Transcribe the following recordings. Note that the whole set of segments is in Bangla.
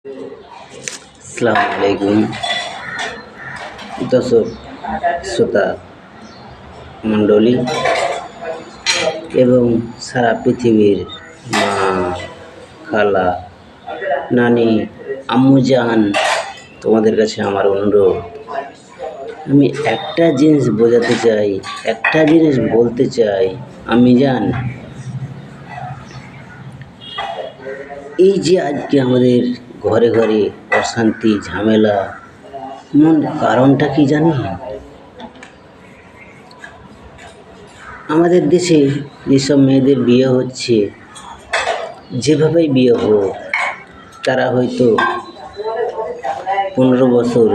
আসসালামু আলাইকুম দর্শক শ্রোতা মণ্ডলী এবং সারা পৃথিবীর মা, খালা, নানি, আম্মুজান, তোমাদের কাছে আমার অনুরোধ, আমি একটা জিনিস বোঝাতে চাই, একটা জিনিস বলতে চাই। আমি জান, এই যে আজকে আমাদের ঘরে ঘরে অশান্তি, ঝামেলা, মূল কারণটা কি জানেন? আমাদের দেশে যেসব মেয়েদের বিয়ে হচ্ছে, যেভাবেই বিয়ে হোক, তারা হয়তো 15 বছর,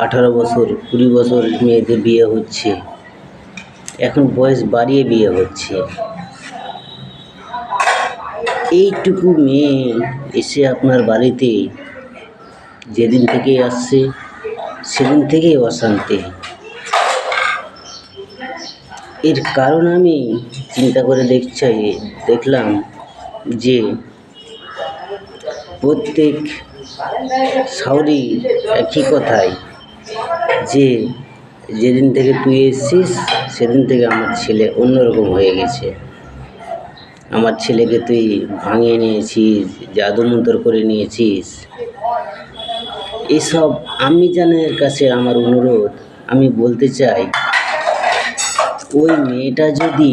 18 বছর, 20 বছর মেয়েদের বিয়ে হচ্ছে, এখন বয়স বাড়িয়ে বিয়ে হচ্ছে। এইটুকু মেয়ে এসে আপনার বাড়িতে যেদিন থেকে আসছে সেদিন থেকেই অশান্তি। এর কারণ আমি চিন্তা করে দেখলাম যে প্রত্যেক শাওরি একই কথাই, যে যেদিন থেকে তুই এসেছিস সেদিন থেকে আমার ছেলে অন্যরকম হয়ে গেছে। আমার ছেলেকে তুই ভাঙিয়ে নিয়েছিস, জাদুমন্তর করে নিয়েছিস। এসব আম্মিজানের কাছে আমার অনুরোধ, আমি বলতে চাই, ওই মেয়েটা যদি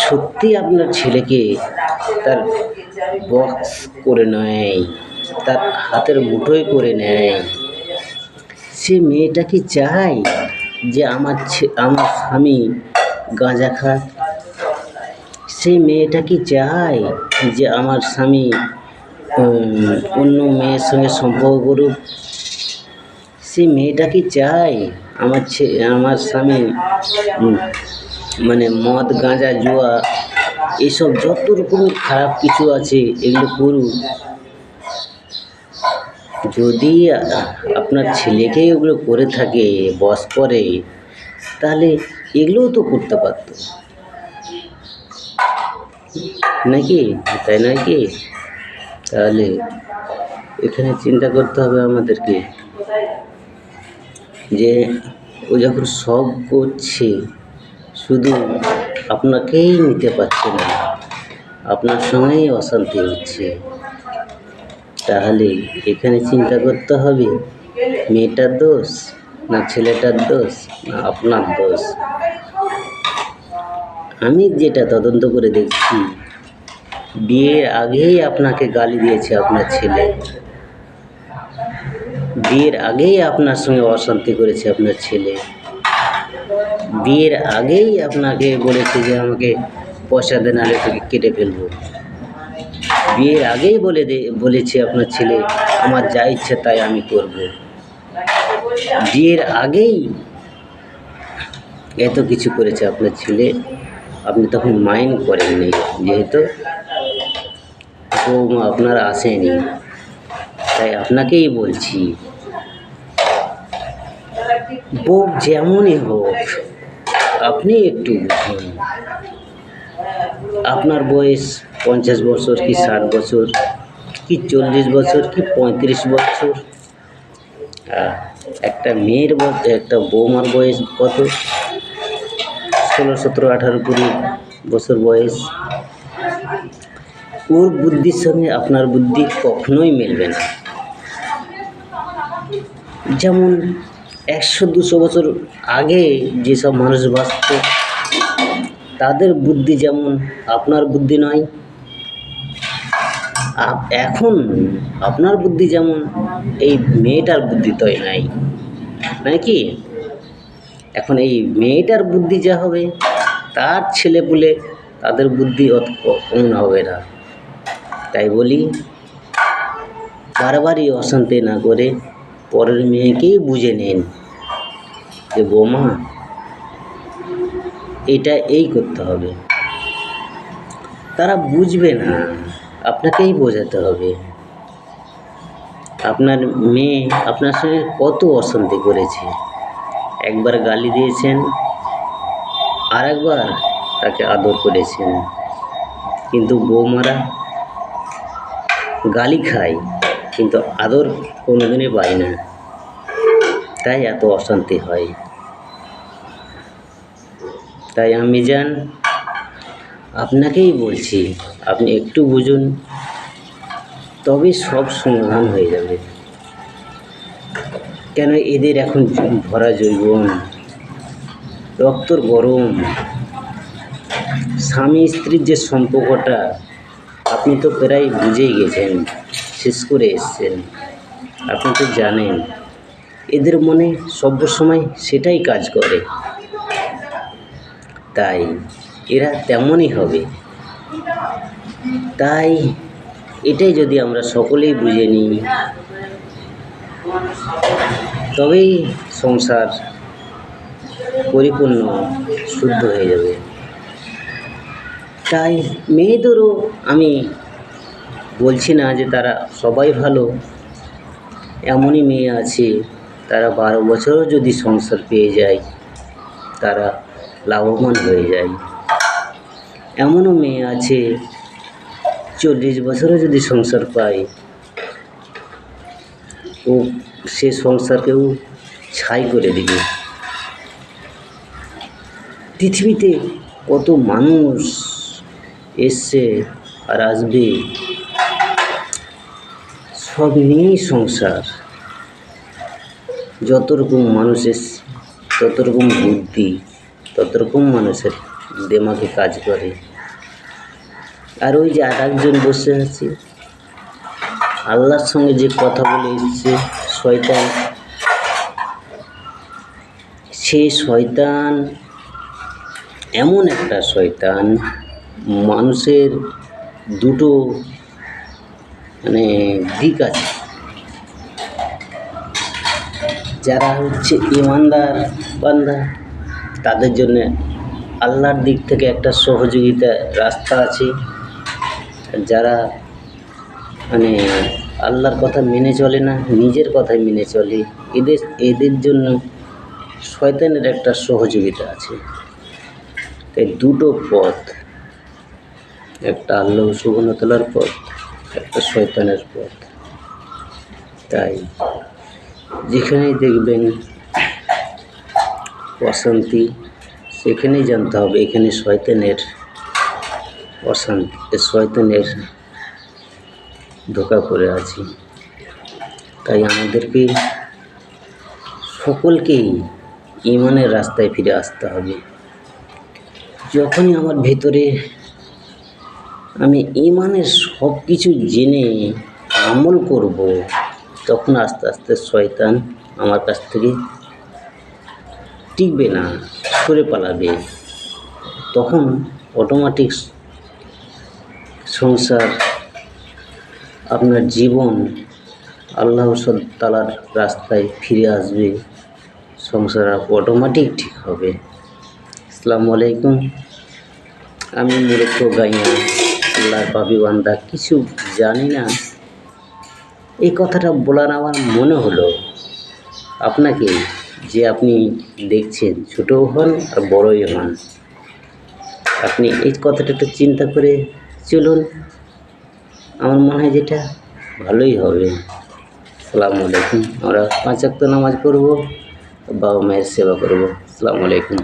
সত্যি আপনার ছেলেকে তার বক্স করে নেয়, তার হাতের মুঠোয় করে নেয়, সে মেয়েটা কি চায় যে আমার স্বামী গাঁজা খাক? সেই মেয়েটা কি চায় যে আমার স্বামী অন্য মেয়ের সঙ্গে সম্পর্ক করুক? সেই মেয়েটা কি চায় আমার স্বামী মদ, গাঁজা, জুয়া, এসব যত রকমের খারাপ কিছু আছে এগুলো করুক? যদি আপনার ছেলেকেই ওগুলো করে থাকে, বস করে, তাহলে এগুলোও তো করতে পারত নাকি? তাই নয় কি? তাহলে এখানে চিন্তা করতে হবে আমাদেরকে যে ও যখন সব করছে, শুধু আপনাকেই নিতে পারছে না, আপনার সঙ্গেই অশান্তি হচ্ছে, তাহলে এখানে চিন্তা করতে হবে মেয়েটার দোষ না ছেলেটার দোষ না আপনার দোষ? আমি যেটা তদন্ত করে দেখছি, বিয়ের আগেই আপনাকে গালি দিয়েছে আপনার ছেলে, বিয়ের আগেই আপনার সঙ্গে অশান্তি করেছে আপনার ছেলে, বিয়ের আগেই আপনাকে বলেছে যে আমাকে পয়সা দেন, আগে তোকে কেটে ফেলবো। বিয়ের আগেই বলেছে আপনার ছেলে আমার যা ইচ্ছে তাই আমি করব। বিয়ের আগেই এত কিছু করেছে আপনার ছেলে, আপনি তখন মাইন্ড করেননি, যেহেতু বৌমা আপনার আসেনি। তাই আপনাকেই বলছি, বউ যেমনই হোক আপনি একটু বুঝুন। আপনার বয়স 50 বছর কি 60 বছর কি 40 বছর কি 35 বছর, একটা মেয়ের একটা বৌমার বয়স কত? 16, 17, 18, 20 বছর বয়স। ওর বুদ্ধির সঙ্গে আপনার বুদ্ধি কখনোই মিলবে না। যেমন 100-200 বছর আগে যেসব মানুষ বাঁচত, তাদের বুদ্ধি যেমন আপনার বুদ্ধি নয়, এখন আপনার বুদ্ধি যেমন এই মেয়েটার বুদ্ধি তৈ নাই, নাকি? এখন এই মেয়েটার বুদ্ধি যা হবে, তার ছেলেপুলে তাদের বুদ্ধি অমন হবে না। তাই বলি, বারবারই অশান্তি না করে পরের মেয়েকেই বুঝে নিন যে বৌমা এটা এই করতে হবে। তারা বুঝবে না, আপনাকেই বোঝাতে হবে। আপনার মেয়ে আপনার সঙ্গে কত অশান্তি করেছে, একবার গালি দিয়েছেন, আর একবার তাকে আদর করেছেন, কিন্তু বৌমারা গালি খাই, কিন্তু আদর কোনোদিনই পাই না, তাই এত অশান্তি হয়। তাই আমি আপনাকেই বলছি, আপনি একটু বুঝুন, তবেই সব সমাধান হয়ে যাবে। কেন এদের এখন ভরা যৌবন, রক্তর গরম, স্বামী স্ত্রীর যে সম্পর্কটা আপনি তো প্রায় বুঝেই গেছেন, শেষ করে এসছেন। আপনি তো জানেন এদের মনে সবসময় সেটাই কাজ করে, তাই এরা তেমনই হবে। তাই এটাই যদি আমরা সকলেই বুঝে নিই, তবেই সংসার পরিপূর্ণ শুদ্ধ হয়ে যাবে। তাই মেয়েদেরও আমি বলছি না যে তারা সবাই ভালো, এমনই মেয়ে আছে তারা 12 বছরও যদি সংসার পেয়ে যায় তারা লাভবান হয়ে যায়। এমনও মেয়ে আছে 40 বছরও যদি সংসার পায় ও সে সংসারকেও ছাই করে দিবে। পৃথিবীতে কত মানুষ এসছে আর আসবে, সব নিয়েই সংসার। যত রকম মানুষ এসছে, তত রকম বুদ্ধি, তত রকম মানুষের দিমাগে কাজ করে। আর ওই যে আরেকজন বসে আছে, আল্লাহর সঙ্গে যে কথা বলে এসছে শয়তান, সে শয়তান এমন একটা শয়তান, মানুষের দুটো দিক আছে। যারা হচ্ছে ইমানদার বান্দা তাদের জন্য আল্লাহর দিক থেকে একটা সহযোগিতা রাস্তা আছে। যারা আল্লাহর কথা মেনে চলে না, নিজের কথাই মেনে চলে, এদের জন্য শয়তানের একটা সহযোগিতা আছে। তাই দুটো পথ, একটা আল্লাহ সুবহানাহু ওয়া তাআলার পথ, একটা শয়তানের পথ। তাই যেখানেই দেখবেন অশান্তি, সেখানেই জানতে হবে এখানে শয়তানের অশান্তি, শয়তানের ধোঁকা পড়ে আছি। তাই আমাদেরকে সকলকেই ঈমানের রাস্তায় ফিরে আসতে হবে। যখনই আমার ভেতরে আমি ঈমানের সব কিছু জেনে আমল করব, তখন আস্তে আস্তে শয়তান আমার কাছ থেকে টিকবে না, সরে পালাবে। তখন অটোমেটিক সংসার, আপনার জীবন আল্লাহ তাআলার রাস্তায় ফিরে আসবে, সংসার অটোমেটিক ঠিক হবে। আসসালামু আলাইকুম। আমি মূর্খ গাইয়া, আল্লাহর পাপী বান্দা, কিছু জানি না। এই কথাটা বলার আমার মনে হলো আপনাকে, যে আপনি দেখছেন ছোটও হন আর বড়ই হন, আপনি এই কথাটা একটু চিন্তা করে চলুন। আমার মনে হয় যেটা ভালোই হবে। আসসালামু আলাইকুম। আমরা 5 ওয়াক্ত নামাজ পড়ব, বাবা মায়ের সেবা করব। আসসালামু আলাইকুম।